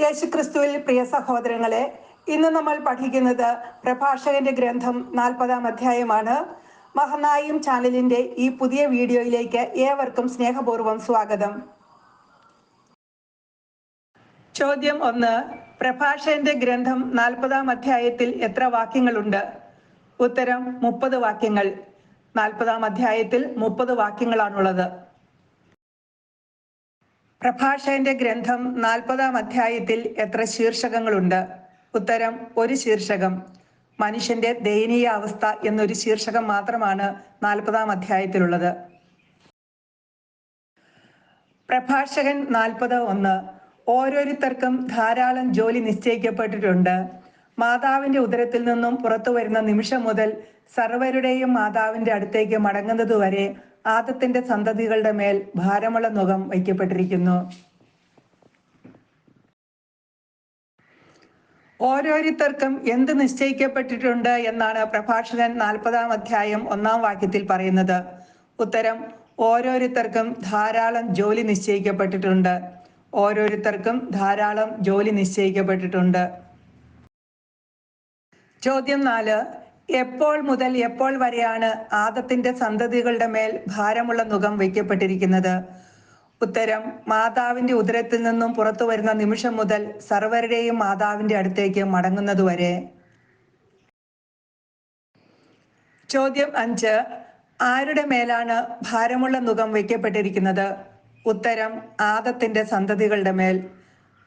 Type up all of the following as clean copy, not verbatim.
യേശുക്രിസ്തുവിൽ പ്രിയ സഹോദരങ്ങളെ, ഇന്ന് നമ്മൾ പഠിക്കുന്നത് പ്രഭാഷകന്റെ ഗ്രന്ഥം 40-ാം അധ്യായമാണ്. മഹനായും ചാനലിന്റെ ഈ പുതിയ വീഡിയോയിലേക്ക് ഏവർക്കും സ്നേഹപൂർവ്വം സ്വാഗതം. ചോദ്യം 1. പ്രഭാഷകന്റെ ഗ്രന്ഥം 40-ാം അധ്യായത്തിൽ എത്ര വാക്യങ്ങളുണ്ട്? ഉത്തരം 30 വാക്യങ്ങൾ. 40-ാം അധ്യായത്തിൽ 30 വാക്യങ്ങളാണുള്ളത്. പ്രഭാഷകന്റെ ഗ്രന്ഥം 40-ാം അധ്യായത്തിൽ എത്ര ശീർഷകങ്ങളുണ്ട്? ഉത്തരം 1 ശീർഷകം. മനുഷ്യന്റെ ദയനീയ അവസ്ഥ എന്നൊരു ശീർഷകം മാത്രമാണ് 40-ാം അധ്യായത്തിലുള്ളത്. പ്രഭാഷകൻ 40:1. ഓരോരുത്തർക്കും ധാരാളം ജോലി നിശ്ചയിക്കപ്പെട്ടിട്ടുണ്ട്. മാതാവിന്റെ ഉദരത്തിൽ നിന്നും പുറത്തു വരുന്ന നിമിഷം മുതൽ സർവരുടെയും മാതാവിന്റെ അടുത്തേക്ക് മടങ്ങുന്നതുവരെ ആദത്തിന്റെ സന്തതികളുടെ മേൽ ഭാരമുള്ള നുകം വയ്ക്കപ്പെട്ടിരിക്കുന്നു. ഓരോരുത്തർക്കും എന്ത് നിശ്ചയിക്കപ്പെട്ടിട്ടുണ്ട് എന്നാണ് പ്രഭാഷകൻ 40-ാം അധ്യായം 1-ാം വാക്യത്തിൽ പറയുന്നത്. ഉത്തരം ഓരോരുത്തർക്കും ധാരാളം ജോലി നിശ്ചയിക്കപ്പെട്ടിട്ടുണ്ട്. ഓരോരുത്തർക്കും ധാരാളം ജോലി നിശ്ചയിക്കപ്പെട്ടിട്ടുണ്ട്. ചോദ്യം 4. എപ്പോൾ മുതൽ എപ്പോൾ വരെയാണ് ആദത്തിന്റെ സന്തതികളുടെ മേൽ ഭാരമുള്ള നുകം വയ്ക്കപ്പെട്ടിരിക്കുന്നത്? ഉത്തരം മാതാവിന്റെ ഉദരത്തിൽ നിന്നും പുറത്തു വരുന്ന നിമിഷം മുതൽ സർവരുടെയും മാതാവിന്റെ അടുത്തേക്ക് മടങ്ങുന്നതുവരെ. ചോദ്യം 5. ആരുടെ മേലാണ് ഭാരമുള്ള നുകം വയ്ക്കപ്പെട്ടിരിക്കുന്നത്? ഉത്തരം ആദത്തിന്റെ സന്തതികളുടെ മേൽ.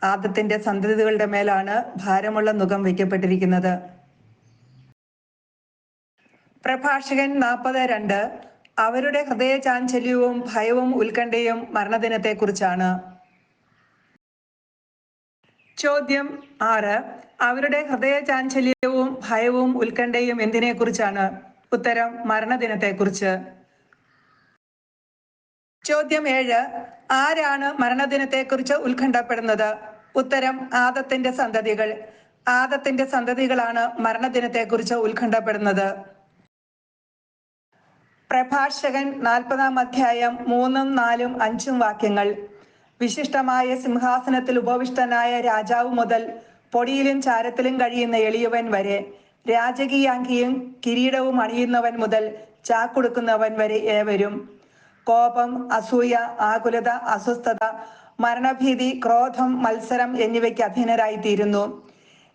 ആദത്തിന്റെ സന്തതികളുടെ മേലാണ് ഭാരമുള്ള നുകം വയ്ക്കപ്പെട്ടിരിക്കുന്നത്. പ്രഭാഷകൻ 40:2. അവരുടെ ഹൃദയചാഞ്ചല്യവും ഭയവും ഉത്കണ്ഠയും മരണദിനത്തെക്കുറിച്ചാണ്. ചോദ്യം 6. അവരുടെ ഹൃദയചാഞ്ചല്യവും ഭയവും ഉത്കണ്ഠയും എന്തിനെക്കുറിച്ചാണ്? ഉത്തരം മരണദിനത്തെക്കുറിച്ച്. ചോദ്യം 7. ആരാണ് മരണദിനത്തെക്കുറിച്ച് ഉത്കണ്ഠപ്പെടുന്നത്? ഉത്തരം ആദത്തിന്റെ സന്തതികൾ. ആദത്തിന്റെ സന്തതികളാണ് മരണദിനത്തെക്കുറിച്ച് ഉത്കണ്ഠപ്പെടുന്നത്. പ്രഭാഷകൻ 40-ാം അധ്യായം 3, 4, 5 വാക്യങ്ങൾ. വിശിഷ്ടമായ സിംഹാസനത്തിൽ ഉപവിഷ്ടനായ രാജാവ് മുതൽ പൊടിയിലും ചാരത്തിലും കഴിയുന്ന എളിയവൻ വരെ, രാജകീയാങ്കിയും കിരീടവും അണിയുന്നവൻ മുതൽ ചാക്കുടുക്കുന്നവൻ വരെ ഏവരും കോപം, അസൂയ, ആകുലത, അസ്വസ്ഥത, മരണഭീതി, ക്രോധം, മത്സരം എന്നിവയ്ക്ക് അധീനരായിത്തീരുന്നു.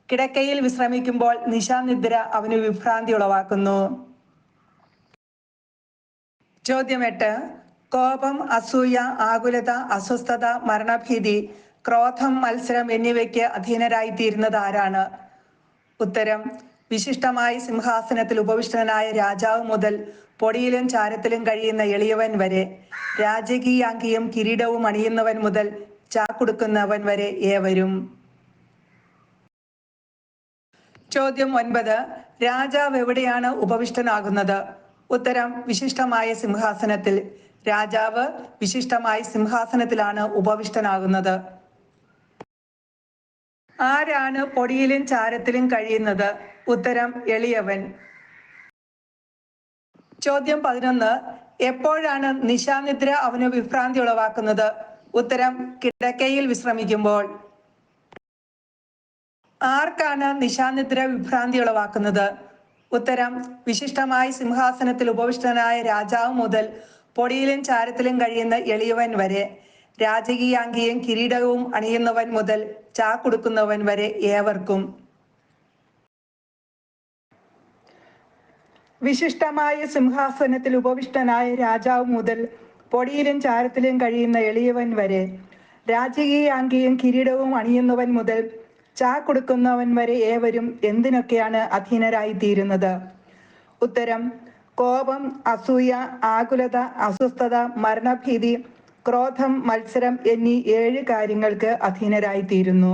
കിടക്കയിൽ വിശ്രമിക്കുമ്പോൾ നിശാനിദ്ര അവന് വിഭ്രാന്തി ഉളവാക്കുന്നു. ചോദ്യം 8. കോപം, അസൂയ, ആകുലത, അസ്വസ്ഥത, മരണഭീതി, ക്രോധം, മത്സരം എന്നിവയ്ക്ക് അധീനരായിത്തീരുന്നത് ആരാണ്? ഉത്തരം വിശിഷ്ടമായി സിംഹാസനത്തിൽ ഉപവിഷ്ടനായ രാജാവ് മുതൽ പൊടിയിലും ചാരത്തിലും കഴിയുന്ന എളിയവൻ വരെ, രാജകീയാങ്കിയും കിരീടവും അണിയുന്നവൻ മുതൽ ചാക്കുടുക്കുന്നവൻ വരെ ഏവരും. ചോദ്യം 9. രാജാവ് എവിടെയാണ് ഉപവിഷ്ടനാകുന്നത്? ഉത്തരം വിശിഷ്ടമായ സിംഹാസനത്തിൽ. രാജാവ് വിശിഷ്ടമായ സിംഹാസനത്തിലാണ് ഉപവിഷ്ടനാകുന്നത്. ആരാണ് പൊടിയിലും ചാരത്തിലും കഴിയുന്നത്? ഉത്തരം എളിയവൻ. ചോദ്യം 11. എപ്പോഴാണ് നിശാനിദ്ര അവന് വിഭ്രാന്തി ഉളവാക്കുന്നത്? ഉത്തരം കിടക്കയിൽ വിശ്രമിക്കുമ്പോൾ. ആർക്കാണ് നിശാനിദ്ര വിഭ്രാന്തി ഉളവാക്കുന്നത്? ഉത്തരം വിശിഷ്ടമായി സിംഹാസനത്തിൽ ഉപവിഷ്ടനായ രാജാവ് മുതൽ പൊടിയിലും ചാരത്തിലും കഴിയുന്ന എളിയവൻ വരെ, രാജകീയാങ്കിയും കിരീടവും അണിയുന്നവൻ മുതൽ ചാക്കുടുക്കുന്നവൻ വരെ ഏവർക്കും. വിശിഷ്ടമായ സിംഹാസനത്തിൽ ഉപവിഷ്ടനായ രാജാവ് മുതൽ പൊടിയിലും ചാരത്തിലും കഴിയുന്ന എളിയവൻ വരെ, രാജകീയാങ്കിയും കിരീടവും അണിയുന്നവൻ മുതൽ ചാക്കുടുക്കുന്നവൻ വരെ ഏവരും എന്തിനൊക്കെയാണ് അധീനരായിത്തീരുന്നത്? ഉത്തരം കോപം, അസൂയ, ആകുലത, അസ്വസ്ഥത, മരണഭീതി, ക്രോധം, മത്സരം എന്നീ 7 കാര്യങ്ങൾക്ക് അധീനരായിത്തീരുന്നു.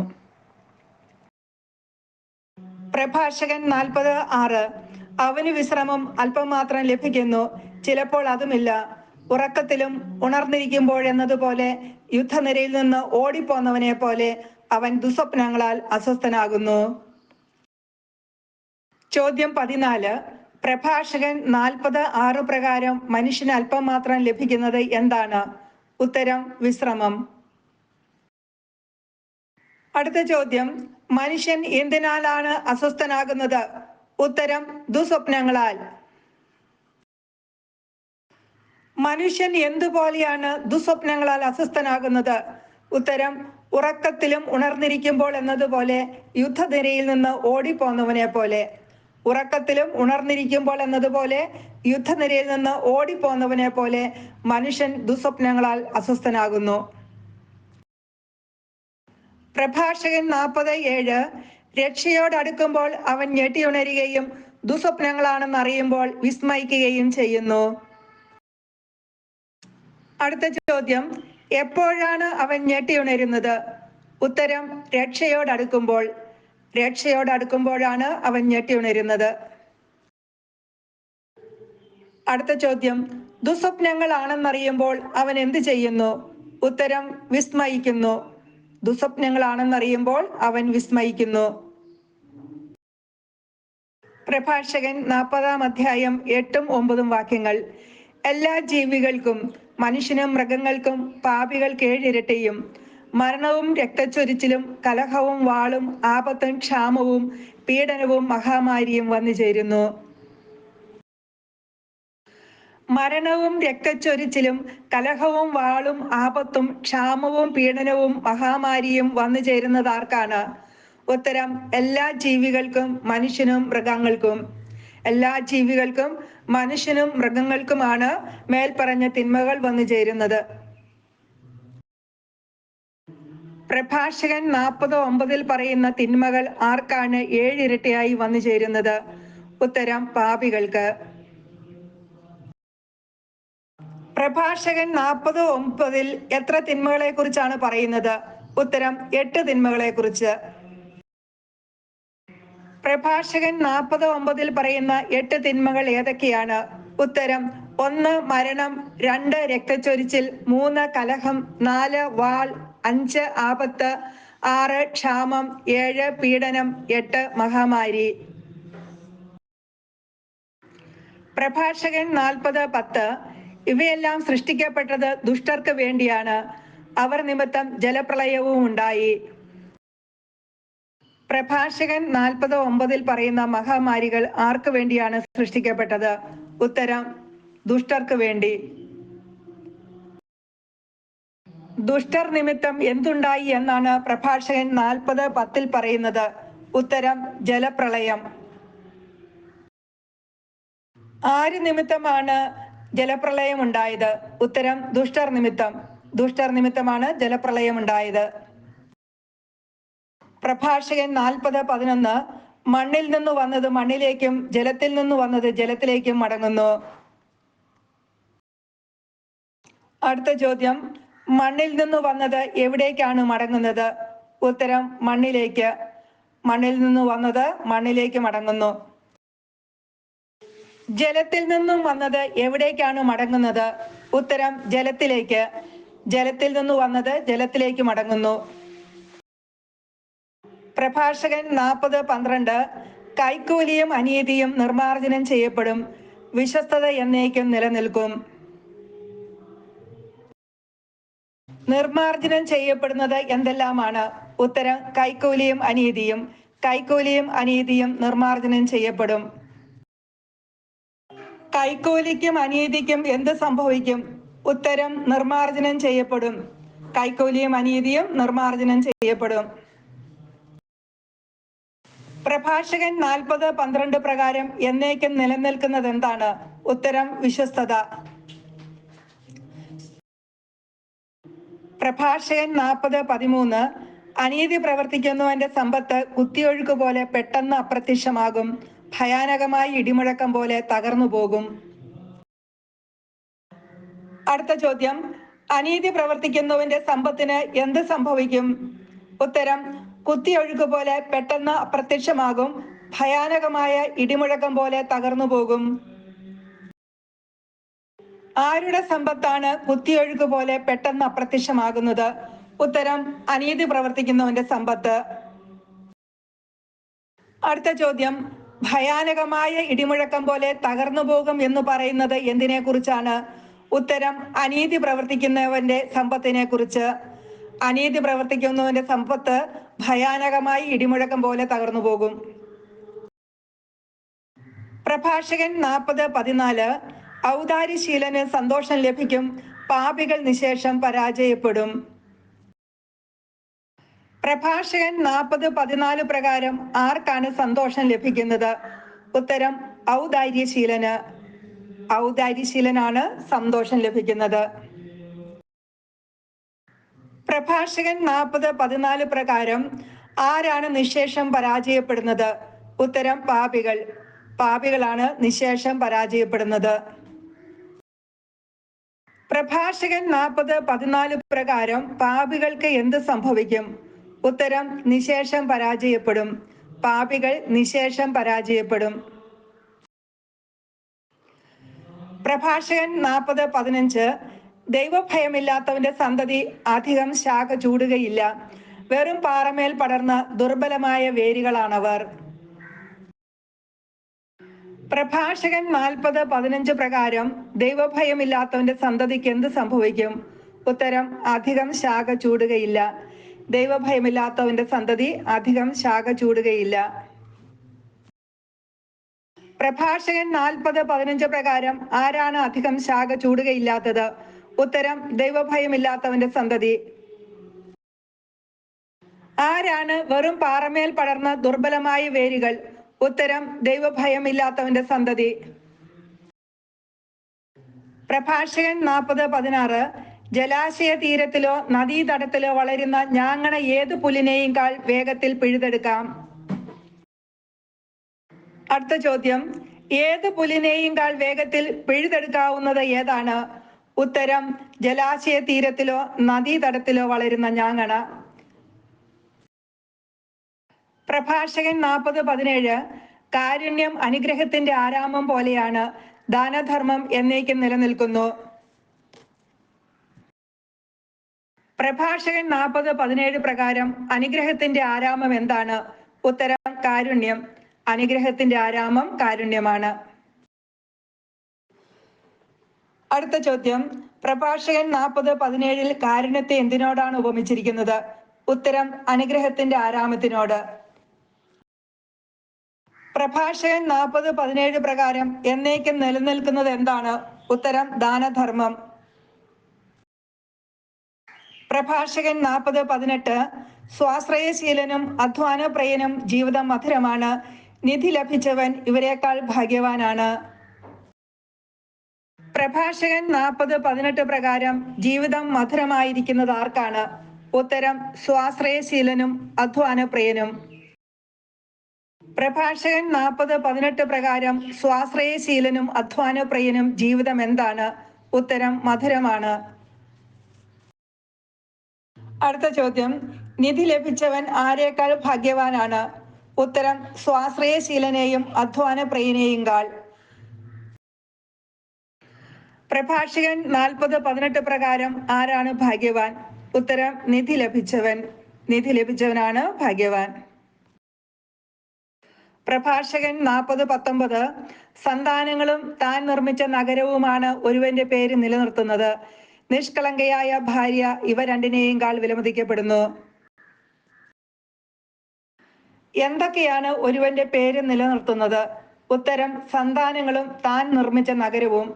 പ്രഭാഷകൻ 40:6. അവന് വിശ്രമം അല്പം മാത്രം ലഭിക്കുന്നു, ചിലപ്പോൾ അതുമില്ല. ഉറക്കത്തിലും ഉണർന്നിരിക്കുമ്പോഴെന്നതുപോലെ യുദ്ധനിരയിൽ നിന്ന് ഓടിപ്പോന്നവനെ പോലെ അവൻ ദുസ്വപ്നങ്ങളാൽ അസ്വസ്ഥനാകുന്നു. ചോദ്യം 14. പ്രഭാഷകൻ 40:6 പ്രകാരം മനുഷ്യന് അല്പം മാത്രം ലഭിക്കുന്നത് എന്താണ്? ഉത്തരം വിശ്രമം. അടുത്ത ചോദ്യം, മനുഷ്യൻ എന്തിനാലാണ് അസ്വസ്ഥനാകുന്നത്? ഉത്തരം, ദുസ്വപ്നങ്ങളാൽ. മനുഷ്യൻ എന്തുപോലെയാണ് ദുസ്വപ്നങ്ങളാൽ അസ്വസ്ഥനാകുന്നത്? ഉത്തരം, ഉറക്കത്തിലും ഉണർന്നിരിക്കുമ്പോൾ എന്നതുപോലെ, യുദ്ധനിരയിൽ നിന്ന് ഓടിപ്പോന്നവനെ പോലെ. ഉറക്കത്തിലും ഉണർന്നിരിക്കുമ്പോൾ എന്നതുപോലെ, യുദ്ധനിരയിൽ നിന്ന് ഓടിപ്പോന്നവനെ പോലെ മനുഷ്യൻ ദുസ്വപ്നങ്ങളാൽ അസ്വസ്ഥനാകുന്നു. പ്രഭാഷകൻ 40:7 രക്ഷയോടടുക്കുമ്പോൾ അവൻ ഞെട്ടിയുണരുകയും ദുസ്വപ്നങ്ങളാണെന്നറിയുമ്പോൾ വിസ്മയിക്കുകയും ചെയ്യുന്നു. അടുത്ത ചോദ്യം, എപ്പോഴാണ് അവൻ ഞെട്ടിയുണരുന്നത്? ഉത്തരം, രക്ഷയോടടുക്കുമ്പോൾ. രക്ഷയോടടുക്കുമ്പോഴാണ് അവൻ ഞെട്ടിയുണരുന്നത്. അടുത്ത ചോദ്യം, ദുസ്വപ്നങ്ങളാണെന്നറിയുമ്പോൾ അവൻ എന്ത് ചെയ്യുന്നു? ഉത്തരം, വിസ്മയിക്കുന്നു. ദുസ്വപ്നങ്ങളാണെന്നറിയുമ്പോൾ അവൻ വിസ്മയിക്കുന്നു. പ്രഭാഷകൻ 40-ാം 8-9 വാക്യങ്ങൾ. എല്ലാ ജീവികൾക്കും, മനുഷ്യനും മൃഗങ്ങൾക്കും, പാപികൾക്ക് 7 ഇരട്ടിയും മരണവും രക്തച്ചൊരിച്ചിലും കലഹവും വാളും ആപത്തും ക്ഷാമവും പീഡനവും മഹാമാരിയും വന്നു ചേരുന്നു. മരണവും രക്തച്ചൊരിച്ചിലും കലഹവും വാളും ആപത്തും ക്ഷാമവും പീഡനവും മഹാമാരിയും വന്നു ചേരുന്നത് ആർക്കാണ്? ഉത്തരം, എല്ലാ ജീവികൾക്കും, മനുഷ്യനും മൃഗങ്ങൾക്കും. എല്ലാ ജീവികൾക്കും, മനുഷ്യനും മൃഗങ്ങൾക്കുമാണ് മേൽപ്പറഞ്ഞ തിന്മകൾ വന്നു ചേരുന്നത്. പ്രഭാഷകൻ 40:9 പറയുന്ന തിന്മകൾ ആർക്കാണ് 7 ഇരട്ടിയായി വന്നു ചേരുന്നത്? ഉത്തരം, പാപികൾക്ക്. പ്രഭാഷകൻ 40:9 എത്ര തിന്മകളെ കുറിച്ചാണ് പറയുന്നത്? ഉത്തരം, 8 തിന്മകളെ കുറിച്ച്. പ്രഭാഷകൻ 40:9 പറയുന്ന 8 തിന്മകൾ ഏതൊക്കെയാണ്? ഉത്തരം, 1 മരണം, 2 രക്തച്ചൊരിച്ചിൽ, 3 കലഹം, 4 വാൾ, 5 ആപത്ത്, 6 ക്ഷാമം, 7 പീഡനം, 8 മഹാമാരി. പ്രഭാഷകൻ 40:10 ഇവയെല്ലാം സൃഷ്ടിക്കപ്പെട്ടത് ദുഷ്ടർക്ക് വേണ്ടിയാണ്, അവർ നിമിത്തം ജലപ്രളയവും ഉണ്ടായി. പ്രഭാഷകൻ 40:9 പറയുന്ന മഹാമാരികൾ ആർക്ക് വേണ്ടിയാണ് സൃഷ്ടിക്കപ്പെട്ടത്? ഉത്തരം, ദുഷ്ടർക്ക് വേണ്ടി. ദുഷ്ടർ നിമിത്തം എന്തുണ്ടായി എന്നാണ് പ്രഭാഷകൻ 40:10 പറയുന്നത്? ഉത്തരം, ജലപ്രളയം. ആര് നിമിത്തമാണ് ജലപ്രളയം ഉണ്ടായത്? ഉത്തരം, ദുഷ്ടർ നിമിത്തം. ദുഷ്ടർ നിമിത്തമാണ് ജലപ്രളയം ഉണ്ടായത്. പ്രഭാഷകൻ 40:11 മണ്ണിൽ നിന്ന് വന്നത് മണ്ണിലേക്കും ജലത്തിൽ നിന്ന് വന്നത് ജലത്തിലേക്കും മടങ്ങുന്നു. അടുത്ത ചോദ്യം, മണ്ണിൽ നിന്ന് വന്നത് എവിടേക്കാണ് മടങ്ങുന്നത്? ഉത്തരം, മണ്ണിലേക്ക്. മണ്ണിൽ നിന്ന് വന്നത് മണ്ണിലേക്ക് മടങ്ങുന്നു. ജലത്തിൽ നിന്നും വന്നത് എവിടേക്കാണ് മടങ്ങുന്നത്? ഉത്തരം, ജലത്തിലേക്ക്. ജലത്തിൽ നിന്ന് വന്നത് ജലത്തിലേക്ക് മടങ്ങുന്നു. പ്രഭാഷകൻ 40:12 കൈക്കൂലിയും അനീതിയും നിർമാർജനം ചെയ്യപ്പെടും, വിശ്വസ്തത എന്നേക്കും നിലനിൽക്കും. നിർമാർജനം ചെയ്യപ്പെടുന്നത് എന്തെല്ലാമാണ്? ഉത്തരം, കൈക്കൂലിയും അനീതിയും. കൈക്കൂലിയും അനീതിയും നിർമാർജനം ചെയ്യപ്പെടും. കൈക്കൂലിക്കും അനീതിക്കും എന്ത് സംഭവിക്കും? ഉത്തരം, നിർമാർജനം ചെയ്യപ്പെടും. കൈക്കൂലിയും അനീതിയും നിർമാർജനം ചെയ്യപ്പെടും. പ്രഭാഷകൻ 40:12 പ്രകാരം എന്നേക്കും നിലനിൽക്കുന്നത് എന്താണ്? ഉത്തരം, വിശ്വസ്തത. പ്രഭാഷകൻ 40:13 അനീതി പ്രവർത്തിക്കുന്നവന്റെ സമ്പത്ത് കുത്തിയൊഴുക്ക് പോലെ പെട്ടെന്ന് അപ്രത്യക്ഷമാകും, ഭയാനകമായ ഇടിമുഴക്കം പോലെ തകർന്നു പോകും. അടുത്ത ചോദ്യം, അനീതി പ്രവർത്തിക്കുന്നവന്റെ സമ്പത്തിന് എന്ത് സംഭവിക്കും? ഉത്തരം, കുത്തിയൊഴുക്ക് പോലെ പെട്ടെന്ന് അപ്രത്യക്ഷമാകും, ഭയാനകമായ ഇടിമുഴക്കം പോലെ തകർന്നു പോകും. ആരുടെ സമ്പത്താണ് കുത്തിയൊഴുക്ക് പോലെ പെട്ടെന്ന് അപ്രത്യക്ഷമാകുന്നത്? ഉത്തരം, അനീതി പ്രവർത്തിക്കുന്നവന്റെ സമ്പത്ത്. അടുത്ത ചോദ്യം, ഭയാനകമായ ഇടിമുഴക്കം പോലെ തകർന്നു പോകും എന്ന് പറയുന്നത് എന്തിനെ കുറിച്ചാണ്? ഉത്തരം, അനീതി പ്രവർത്തിക്കുന്നവന്റെ സമ്പത്തിനെ കുറിച്ച്. അനീതി പ്രവർത്തിക്കുന്നവന്റെ സമ്പത്ത് ഭയാനകമായി ഇടിമുഴക്കം പോലെ തകർന്നു പോകും. പ്രഭാഷകൻ 40:14 ഔദാര്യശീലന് സന്തോഷം ലഭിക്കും, പാപികൾ നിശേഷം പരാജയപ്പെടും. പ്രഭാഷകൻ 40:14 പ്രകാരം ആർക്കാണ് സന്തോഷം ലഭിക്കുന്നത്? ഉത്തരം ഔദാര്യശീലന്. ഔദാര്യശീലനാണ് സന്തോഷം ലഭിക്കുന്നത്. പ്രഭാഷകൻ 40:14 പ്രകാരം ആരാണ് നിശേഷം പരാജയപ്പെടുന്നത്? ഉത്തരം പാപികൾ. പാപികളാണ് നിശേഷം പരാജയപ്പെടുന്നത്. പ്രഭാഷകൻ 40:14 പ്രകാരം പാപികൾക്ക് എന്ത് സംഭവിക്കും? ഉത്തരം നിശേഷം പരാജയപ്പെടും. പാപികൾ നിശേഷം പരാജയപ്പെടും. പ്രഭാഷകൻ 40:15 ദൈവഭയമില്ലാത്തവന്റെ സന്തതി അധികം ശാഖ ചൂടുകയില്ല, വെറും പാറമേൽ പടർന്ന ദുർബലമായ വേരുകളാണവർ. പ്രഭാഷകൻ 40:15 പ്രകാരം ദൈവഭയമില്ലാത്തവന്റെ സന്തതിക്ക് എന്ത് സംഭവിക്കും? ഉത്തരം അധികം ശാഖ ചൂടുകയില്ല. ദൈവഭയമില്ലാത്തവന്റെ സന്തതി അധികം ശാഖ ചൂടുകയില്ല. പ്രഭാഷകൻ 40:15 പ്രകാരം ആരാണ് അധികം ശാഖ ചൂടുകയില്ലാത്തത്? ഉത്തരം ദൈവഭയമില്ലാത്തവന്റെ സന്തതി. ആരാണ് വെറും പാറമേൽ പടർന്ന ദുർബലമായ വേരുകൾ? ഉത്തരം ദൈവഭയമില്ലാത്തവന്റെ സന്തതി. പ്രഭാഷകൻ 40:16 ജലാശയ തീരത്തിലോ നദീതടത്തിലോ വളരുന്ന ഞാങ്ങണ ഏത് പുല്ലിനെയുംകാൾ വേഗത്തിൽ പിഴുതെടുക്കാം. അടുത്ത ചോദ്യം, ഏത് പുല്ലിനെയുംകാൾ വേഗത്തിൽ പിഴുതെടുക്കാവുന്നത് ഏതാണ്? ഉത്തരം ജലാശയ തീരത്തിലോ നദീതടത്തിലോ വളരുന്ന ഞാങ്ങണ. പ്രഭാഷകൻ 40:17 കാരുണ്യം അനുഗ്രഹത്തിന്റെ ആരാമം പോലെയാണ്, ദാനധർമ്മം എന്നേക്കും നിലനിൽക്കുന്നു. പ്രഭാഷകൻ 40:17 പ്രകാരം അനുഗ്രഹത്തിന്റെ ആരാമം എന്താണ്? ഉത്തരം കാരുണ്യം. അനുഗ്രഹത്തിന്റെ ആരാമം കാരുണ്യമാണ്. അടുത്ത ചോദ്യം, പ്രഭാഷകൻ 40:17 കാരുണ്യത്തെ എന്തിനോടാണ് ഉപമിച്ചിരിക്കുന്നത്? ഉത്തരം അനുഗ്രഹത്തിന്റെ ആരാമത്തിനോട്. പ്രഭാഷകൻ 40:17 പ്രകാരം എന്നേക്കും നിലനിൽക്കുന്നത് എന്താണ്? ഉത്തരം ദാനധർമ്മം. പ്രഭാഷകൻ 40:18 സ്വാശ്രയശീലനും അധ്വാനപ്രിയനും ജീവിതം മധുരമാണ്, നിധി ലഭിച്ചവൻ ഇവരെക്കാൾ ഭാഗ്യവാനാണ്. പ്രഭാഷകൻ 40:18 പ്രകാരം ജീവിതം മധുരമായിരിക്കുന്നത് ആർക്കാണ്? ഉത്തരം സ്വാശ്രയശീലനും അധ്വാനപ്രിയനും. പ്രഭാഷകൻ 40:18 പ്രകാരം സ്വാശ്രയശീലനും അധ്വാനപ്രിയനും ജീവിതം എന്താണ്? ഉത്തരം മധുരമാണ്. അടുത്ത ചോദ്യം, നിധി ലഭിച്ചവൻ ആരേക്കാൾ ഭാഗ്യവാനാണ്? ഉത്തരം സ്വാശ്രയശീലനെയും അധ്വാനപ്രിയനെയും കാൾ. പ്രഭാഷകൻ 40:18 പ്രകാരം ആരാണ് ഭാഗ്യവാൻ? ഉത്തരം നിധി ലഭിച്ചവൻ. നിധി ലഭിച്ചവനാണ് ഭാഗ്യവാൻ. പ്രഭാഷകൻ 40:19 സന്താനങ്ങളും താൻ നിർമ്മിച്ച നഗരവുമാണ് ഒരുവന്റെ പേര് നിലനിർത്തുന്നത്, നിഷ്കളങ്കയായ ഭാര്യ ഇവ രണ്ടിനെയും കാൾ വിലമതിക്കപ്പെടുന്നു. എന്തൊക്കെയാണ് ഒരുവന്റെ പേര് നിലനിർത്തുന്നത്? ഉത്തരം സന്താനങ്ങളും താൻ നിർമ്മിച്ച നഗരവും.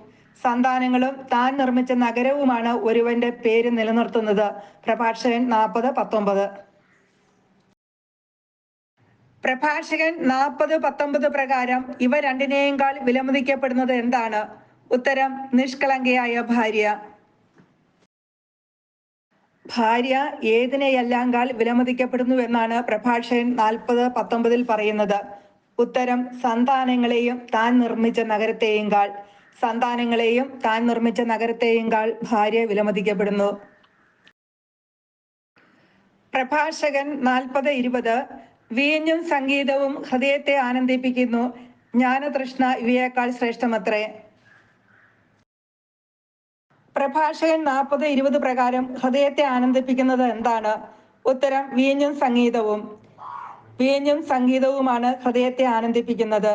സന്താനങ്ങളും താൻ നിർമ്മിച്ച നഗരവുമാണ് ഒരുവന്റെ പേര് നിലനിർത്തുന്നത്. പ്രഭാഷകൻ 40:19. പ്രഭാഷകൻ 40:19 പ്രകാരം ഇവ രണ്ടിനെയും കാൾ വിലമതിക്കപ്പെടുന്നത് എന്താണ്? ഉത്തരം നിഷ്കളങ്കയായ ഭാര്യ. ഭാര്യ ഏതിനെയെല്ലാം കാൾ വിലമതിക്കപ്പെടുന്നുവെന്നാണ് പ്രഭാഷകൻ 40:19 പറയുന്നത്? ഉത്തരം സന്താനങ്ങളെയും താൻ നിർമ്മിച്ച നഗരത്തെയും കാൾ. സന്താനങ്ങളെയും താൻ നിർമ്മിച്ച നഗരത്തെയും കാൾ ഭാര്യ വിലമതിക്കപ്പെടുന്നു. പ്രഭാഷകൻ 40:20 വീഞ്ഞും സംഗീതവും ഹൃദയത്തെ ആനന്ദിപ്പിക്കുന്നു, ജ്ഞാനതൃഷ്ണ ഇവയേക്കാൾ ശ്രേഷ്ഠമത്രേ. പ്രഭാഷകൻ 40:20 പ്രകാരം ഹൃദയത്തെ ആനന്ദിപ്പിക്കുന്നത് എന്താണ്? ഉത്തരം വീഞ്ഞും സംഗീതവും. വീഞ്ഞും സംഗീതവുമാണ് ഹൃദയത്തെ ആനന്ദിപ്പിക്കുന്നത്.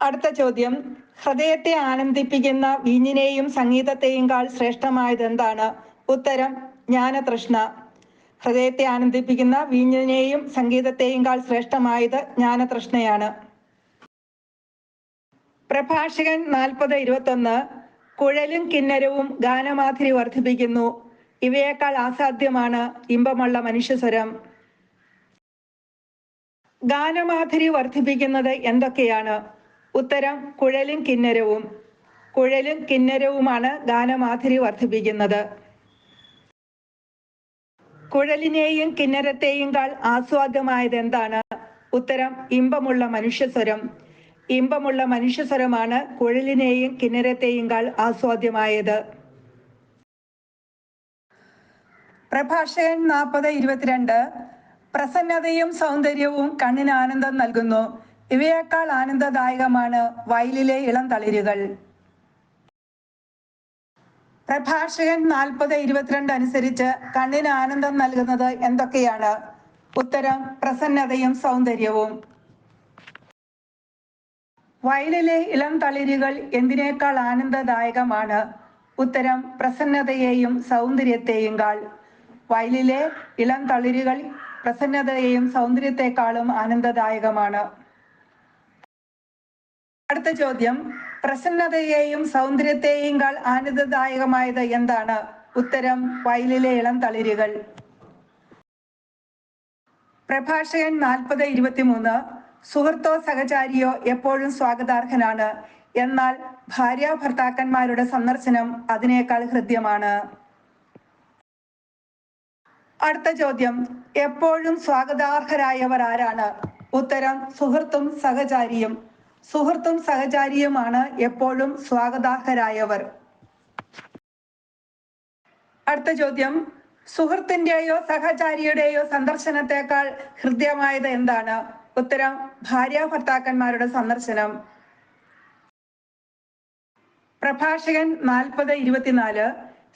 അടുത്ത ചോദ്യം, ഹൃദയത്തെ ആനന്ദിപ്പിക്കുന്ന വീഞ്ഞിനെയും സംഗീതത്തെയും കാൾ ശ്രേഷ്ഠമായത് എന്താണ്? ഉത്തരം ജ്ഞാനതൃഷ്ണ. ഹൃദയത്തെ ആനന്ദിപ്പിക്കുന്ന വീഞ്ഞിനെയും സംഗീതത്തെയും കാൾ ശ്രേഷ്ഠമായത് ജ്ഞാനതൃഷ്ണയാണ്. പ്രഭാഷകൻ 40:21 കുഴലും കിന്നരവും ഗാനമാധുരി വർദ്ധിപ്പിക്കുന്നു. ഇവയേക്കാൾ അസാധ്യമാണ് ഇമ്പമുള്ള മനുഷ്യസ്വരം. ഗാനമാധുരി വർദ്ധിപ്പിക്കുന്നത് എന്തൊക്കെയാണ്? ഉത്തരം കുഴലും കിന്നരവും. കുഴലും കിന്നരവുമാണ് ഗാനമാധുരി വർദ്ധിപ്പിക്കുന്നത്. കുഴലിനെയും കിന്നരത്തെയും കാൾ ആസ്വാദ്യമായത് എന്താണ്? ഉത്തരം ഇമ്പമുള്ള മനുഷ്യസ്വരം. ഇമ്പമുള്ള മനുഷ്യസ്വരമാണ് കുഴലിനെയും കിന്നരത്തെയും കാൾ ആസ്വാദ്യമായത്. പ്രഭാഷകൻ 40:22 പ്രസന്നതയും സൗന്ദര്യവും കണ്ണിന് ആനന്ദം നൽകുന്നു. ഇവയേക്കാൾ ആനന്ദദായകമാണ് വയലിലെ ഇളം തളിരുകൾ. പ്രഭാഷകൻ 40:22 അനുസരിച്ച് കണ്ണിന് ആനന്ദം നൽകുന്നത് എന്തൊക്കെയാണ്? ഉത്തരം പ്രസന്നതയും സൗന്ദര്യവും. വയലിലെ ഇളം തളിരുകൾ എന്തിനേക്കാൾ ആനന്ദദായകമാണ്? ഉത്തരം പ്രസന്നതയെയും സൗന്ദര്യത്തെയും കാൾ. വയലിലെ ഇളം തളിരുകൾ പ്രസന്നതയെയും സൗന്ദര്യത്തെക്കാളും ആനന്ദദായകമാണ്. അടുത്ത ചോദ്യം, പ്രസന്നതയെയും സൗന്ദര്യത്തെയും കാൾ ആനന്ദദായകമായത് എന്താണ്? ഉത്തരം വയലിലെ ഇളം തളിരുകൾ. പ്രഭാഷകൻ 40:23 സുഹൃത്തോ സഹചാരിയോ എപ്പോഴും സ്വാഗതാർഹനാണ്. എന്നാൽ ഭാര്യ ഭർത്താക്കന്മാരുടെ സന്ദർശനം അതിനേക്കാൾ ഹൃദ്യമാണ്. അടുത്ത ചോദ്യം, എപ്പോഴും സ്വാഗതാർഹരായവർ ആരാണ്? ഉത്തരം സുഹൃത്തും സഹചാരിയും. സുഹൃത്തും സഹചാരിയുമാണ് എപ്പോഴും സ്വാഗതാർഹരായവർ. അടുത്ത ചോദ്യം, സുഹൃത്തിന്റെയോ സഹചാരിയുടെയോ സന്ദർശനത്തെക്കാൾ ഹൃദ്യമായത് എന്താണ്? ഉത്തരം ഭാര്യ ഭർത്താക്കന്മാരുടെ സന്ദർശനം. പ്രഭാഷകൻ 40:24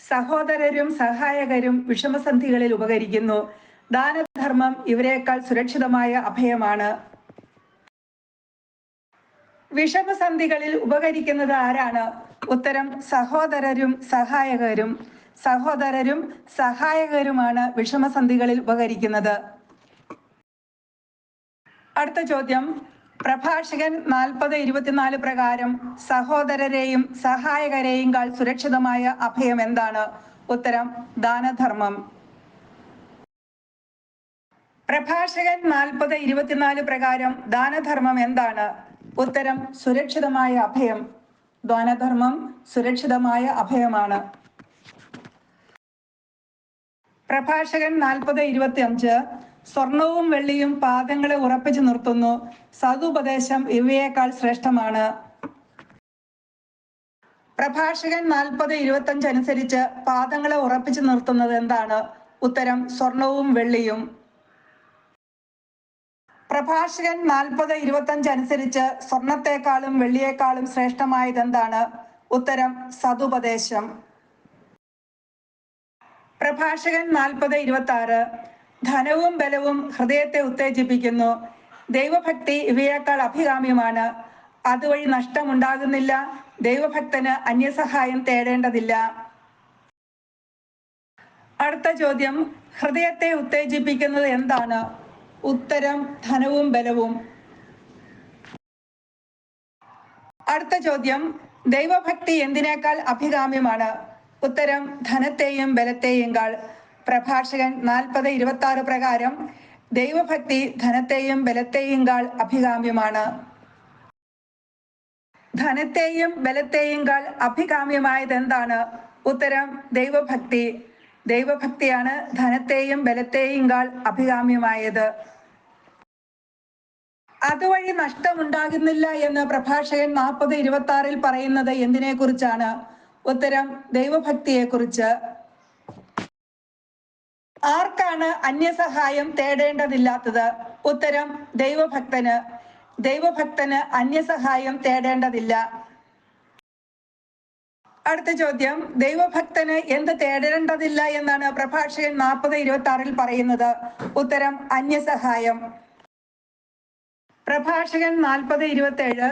സഹോദരരും സഹായകരും വിഷമസന്ധികളിൽ ഉപകരിക്കുന്നു. ദാനധർമ്മം ഇവരെക്കാൾ സുരക്ഷിതമായ അഭയമാണ്. വിഷമസന്ധികളിൽ ഉപകരിക്കുന്നത് ആരാണ്? ഉത്തരം സഹോദരരും സഹായകരും. സഹോദരരും സഹായകരുമാണ് വിഷമസന്ധികളിൽ ഉപകരിക്കുന്നത്. അടുത്ത ചോദ്യം, പ്രഭാഷകൻ 40:24 പ്രകാരം സഹോദരരെയും സഹായകരെയും കാൾ സുരക്ഷിതമായ അഭയം എന്താണ്? ഉത്തരം ദാനധർമ്മം. പ്രഭാഷകൻ 40:24 പ്രകാരം ദാനധർമ്മം എന്താണ്? ഉത്തരം സുരക്ഷിതമായ അഭയം. ദാനധർമ്മം സുരക്ഷിതമായ അഭയമാണ്. പ്രഭാഷകൻ 40:25 സ്വർണവും വെള്ളിയും പാദങ്ങളെ ഉറപ്പിച്ചു നിർത്തുന്നു. സതുപദേശം ഇവയേക്കാൾ ശ്രേഷ്ഠമാണ്. പ്രഭാഷകൻ 40:25 അനുസരിച്ച് പാദങ്ങളെ ഉറപ്പിച്ചു നിർത്തുന്നത് എന്താണ്? ഉത്തരം സ്വർണവും വെള്ളിയും. പ്രഭാഷകൻ 40:25 അനുസരിച്ച് സ്വർണത്തെക്കാളും വെള്ളിയേക്കാളും ശ്രേഷ്ഠമായത് എന്താണ്? ഉത്തരം സതുപദേശം. പ്രഭാഷകൻ 40:26 ധനവും ബലവും ഹൃദയത്തെ ഉത്തേജിപ്പിക്കുന്നു. ദൈവഭക്തി ഇവയേക്കാൾ അഭികാമ്യമാണ്. അതുവഴി നഷ്ടമുണ്ടാകുന്നില്ല. ദൈവഭക്തന് അന്യസഹായം തേടേണ്ടതില്ല. അടുത്ത ചോദ്യം, ഹൃദയത്തെ ഉത്തേജിപ്പിക്കുന്നത് എന്താണ്? ഉത്തരം ധനവും ബലവും. അടുത്ത ചോദ്യം, ദൈവഭക്തി എന്തിനേക്കാൾ അഭികാമ്യമാണ്? ഉത്തരം ധനത്തെയും ബലത്തെയും കാൾ. പ്രഭാഷകൻ 40:26 പ്രകാരം ദൈവഭക്തി ധനത്തെയും ബലത്തെയും കാൾ അഭികാമ്യമാണ്. ധനത്തെയും ബലത്തെയും കാൾ അഭികാമ്യമായത് എന്താണ്? ഉത്തരം ദൈവഭക്തി. ദൈവഭക്തിയാണ് ധനത്തെയും ബലത്തെയും കാൾ അഭികാമ്യമായത്. അതുവഴി നഷ്ടമുണ്ടാകുന്നില്ല എന്ന് പ്രഭാഷകൻ 40:26 പറയുന്നത് എന്തിനെ കുറിച്ചാണ്? ഉത്തരം ദൈവഭക്തിയെ കുറിച്ച്. ആർക്കാണ് അന്യസഹായം തേടേണ്ടതില്ലാത്തത്? ഉത്തരം ദൈവഭക്തന്. ദൈവഭക്തന് അന്യസഹായം തേടേണ്ടതില്ല. അടുത്ത ചോദ്യം, ദൈവഭക്തന് എന്ത് തേടേണ്ടതില്ല എന്നാണ് പ്രഭാഷകൻ 40:26 പറയുന്നത്? ഉത്തരം അന്യസഹായം. പ്രഭാഷകൻ 40:27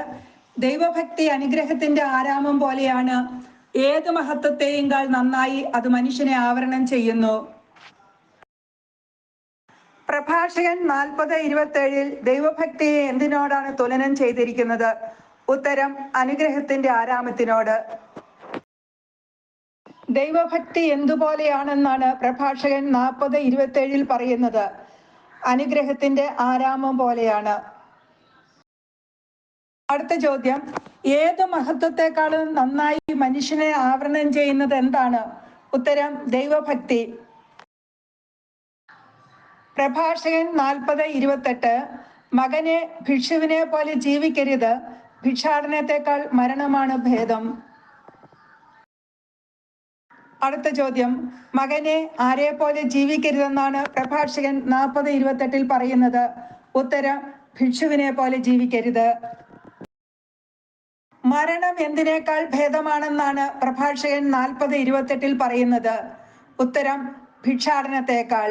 ദൈവഭക്തി അനുഗ്രഹത്തിന്റെ ആരാമം പോലെയാണ്. ഏത് മഹത്വത്തെയും നന്നായി അത് മനുഷ്യനെ ആവരണം ചെയ്യുന്നു. പ്രഭാഷകൻ 40:27 ദൈവഭക്തിയെ എന്തിനോടാണ് തുലനം ചെയ്തിരിക്കുന്നത്? ഉത്തരം അനുഗ്രഹത്തിന്റെ ആരാമത്തിനോട്. ദൈവഭക്തി എന്തുപോലെയാണെന്നാണ് പ്രഭാഷകൻ 40:27 പറയുന്നത്? അനുഗ്രഹത്തിന്റെ ആരാമം പോലെയാണ്. അടുത്ത ചോദ്യം, ഏത് മഹത്വത്തെക്കാളും നന്നായി മനുഷ്യനെ ആവരണം ചെയ്യുന്നത് എന്താണ്? ഉത്തരം ദൈവഭക്തി. പ്രഭാഷകൻ 40:28 മകനെ ഭിക്ഷുവിനെ പോലെ ജീവിക്കരുത്, ഭിക്ഷാടനത്തെക്കാൾ മരണമാണ് ഭേദം. അടുത്ത ചോദ്യം, മകനെ ആരെ പോലെ ജീവിക്കരുതെന്നാണ് പ്രഭാഷകൻ 40:28 പറയുന്നത്? ഉത്തരം ഭിക്ഷുവിനെ പോലെ ജീവിക്കരുത്. മരണം എന്തിനേക്കാൾ ഭേദമാണെന്നാണ് പ്രഭാഷകൻ 40:28 പറയുന്നത്? ഉത്തരം ഭിക്ഷാടനത്തെക്കാൾ.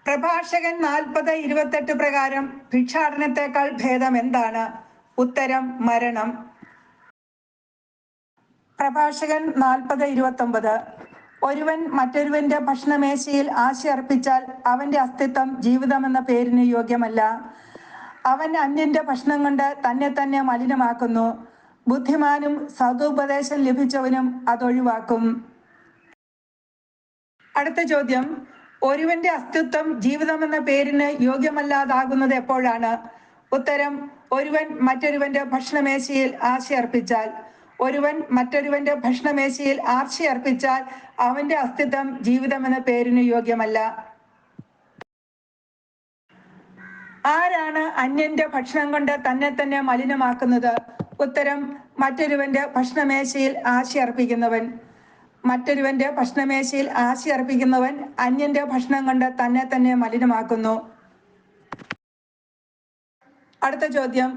പ്രഭാഷകൻ 40:28 പ്രകാരം ഭിക്ഷാടനത്തെക്കാൾ ഭേദം എന്താണ്? ഉത്തരം മരണം. പ്രഭാഷകൻ 40:29 ഒരുവൻ മറ്റൊരുവന്റെ ഭക്ഷണമേശയിൽ ആശ അർപ്പിച്ചാൽ അവന്റെ അസ്തിത്വം ജീവിതമെന്ന പേരിന് യോഗ്യമല്ല. അവൻ അന്യന്റെ ഭക്ഷണം കൊണ്ട് തന്നെ തന്നെ മലിനമാക്കുന്നു. ബുദ്ധിമാനും സതുപദേശം ലഭിച്ചവനും അതൊഴിവാക്കും. അടുത്ത ചോദ്യം, ഒരുവന്റെ അസ്തിത്വം ജീവിതമെന്ന പേരിന് യോഗ്യമല്ലാതാകുന്നത് എപ്പോഴാണ്? ഉത്തരം ഒരുവൻ മറ്റൊരുവന്റെ ഭക്ഷണമേശയിൽ ആശ അർപ്പിച്ചാൽ. ഒരുവൻ മറ്റൊരുവന്റെ ഭക്ഷണമേശയിൽ ആർച്ച അർപ്പിച്ചാൽ അവന്റെ അസ്തിത്വം ജീവിതമെന്ന പേരിന് യോഗ്യമല്ല. ആരാണ് അന്യന്റെ ഭക്ഷണം കൊണ്ട് തന്നെ തന്നെ മലിനമാക്കുന്നത്? ഉത്തരം മറ്റൊരുവന്റെ ഭക്ഷണമേശയിൽ ആശ അർപ്പിക്കുന്നവൻ. മറ്റൊരുവന്റെ ഭക്ഷണമേശയിൽ ആശ അർപ്പിക്കുന്നവൻ അന്യന്റെ ഭക്ഷണം കൊണ്ട് തന്നെ തന്നെ മലിനമാക്കുന്നു. അടുത്ത ചോദ്യം,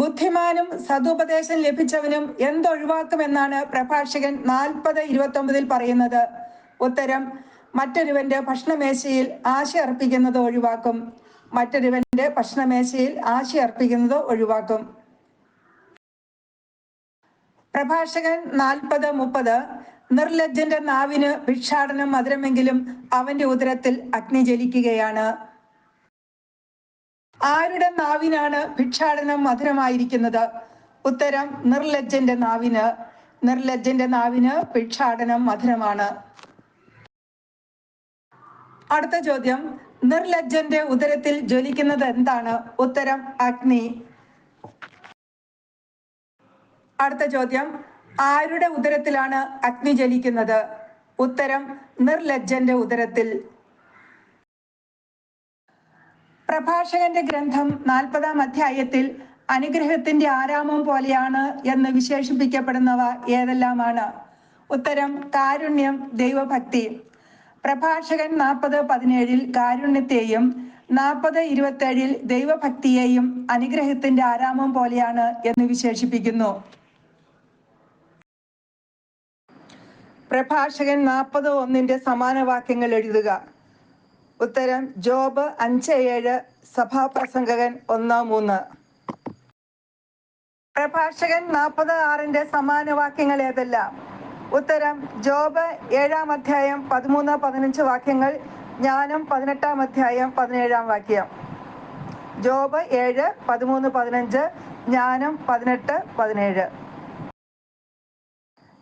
ബുദ്ധിമാനും സതുപദേശം ലഭിച്ചവനും എന്തൊഴിവാക്കുമെന്നാണ് പ്രഭാഷകൻ 40:29 പറയുന്നത്? ഉത്തരം മറ്റൊരുവന്റെ ഭക്ഷണമേശയിൽ ആശ അർപ്പിക്കുന്നത് ഒഴിവാക്കും. മറ്റൊരുവന്റെ ഭക്ഷണമേശയിൽ ആശ അർപ്പിക്കുന്നത് ഒഴിവാക്കും. പ്രഭാഷകൻ 40:30 നിർലജ്ജന്റെ നാവിന് ഭിക്ഷാടനം മധുരമെങ്കിലും അവന്റെ ഉദരത്തിൽ അഗ്നി ജ്വലിക്കുകയാണ്. ആരുടെ നാവിനാണ് ഭിക്ഷാടനം മധുരമായിരിക്കുന്നത്? ഉത്തരം നിർലജ്ജന്റെ നാവിന്. നിർലജ്ജന്റെ നാവിന് ഭിക്ഷാടനം മധുരമാണ്. അടുത്ത ചോദ്യം, നിർലജ്ജന്റെ ഉദരത്തിൽ ജ്വലിക്കുന്നത് എന്താണ്? ഉത്തരം അഗ്നി. അടുത്ത ചോദ്യം, ആരുടെ ഉദരത്തിലാണ് അഗ്നി ജ്വലിക്കുന്നത്? ഉത്തരം നിർലജ്ജന്റെ ഉദരത്തിൽ. പ്രഭാഷകന്റെ ഗ്രന്ഥം 40-ാം അധ്യായത്തിൽ അനുഗ്രഹത്തിന്റെ ആരാമം പോലെയാണ് എന്ന് വിശേഷിപ്പിക്കപ്പെടുന്നവ ഏതെല്ലാമാണ്? ഉത്തരം കാരുണ്യം, ദൈവഭക്തി. പ്രഭാഷകൻ 40:17 കാരുണ്യത്തെയും 40:27 ദൈവഭക്തിയെയും അനുഗ്രഹത്തിന്റെ ആരാമം പോലെയാണ് എന്ന് വിശേഷിപ്പിക്കുന്നു. പ്രഭാഷകൻ 40:1 സമാന വാക്യങ്ങൾ എഴുതുക. ഉത്തരം ജോബ് 5:7 സഭാപ്രസംഗകൻ 1:3. പ്രഭാഷകൻ 40:6 സമാന വാക്യങ്ങൾ ഏതെല്ലാം? ഉത്തരം ജോബ് 7-ാം അധ്യായം 13-15 വാക്യങ്ങൾ, ജ്ഞാനം 18-ാം അധ്യായം 17-ാം വാക്യം. ജോബ് 7, 13, 15, ജ്ഞാനം 18, 17.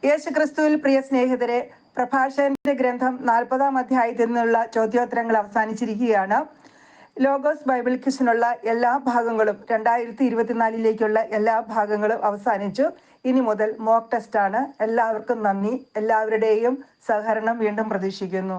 യേശുക്രിസ്തുവിൽ പ്രിയ സ്നേഹിതരെ, പ്രഭാഷകന്റെ ഗ്രന്ഥം 40-ാം അധ്യായത്തിൽ നിന്നുള്ള ചോദ്യോത്തരങ്ങൾ അവസാനിച്ചിരിക്കുകയാണ്. ലോഗോസ് ബൈബിൾ ക്വിസിനുള്ള എല്ലാ ഭാഗങ്ങളും 2024 എല്ലാ ഭാഗങ്ങളും അവസാനിച്ചു. ഇനി മുതൽ മോക്ക് ടെസ്റ്റ് ആണ്. എല്ലാവർക്കും നന്ദി. എല്ലാവരുടെയും സഹകരണം വീണ്ടും പ്രതീക്ഷിക്കുന്നു.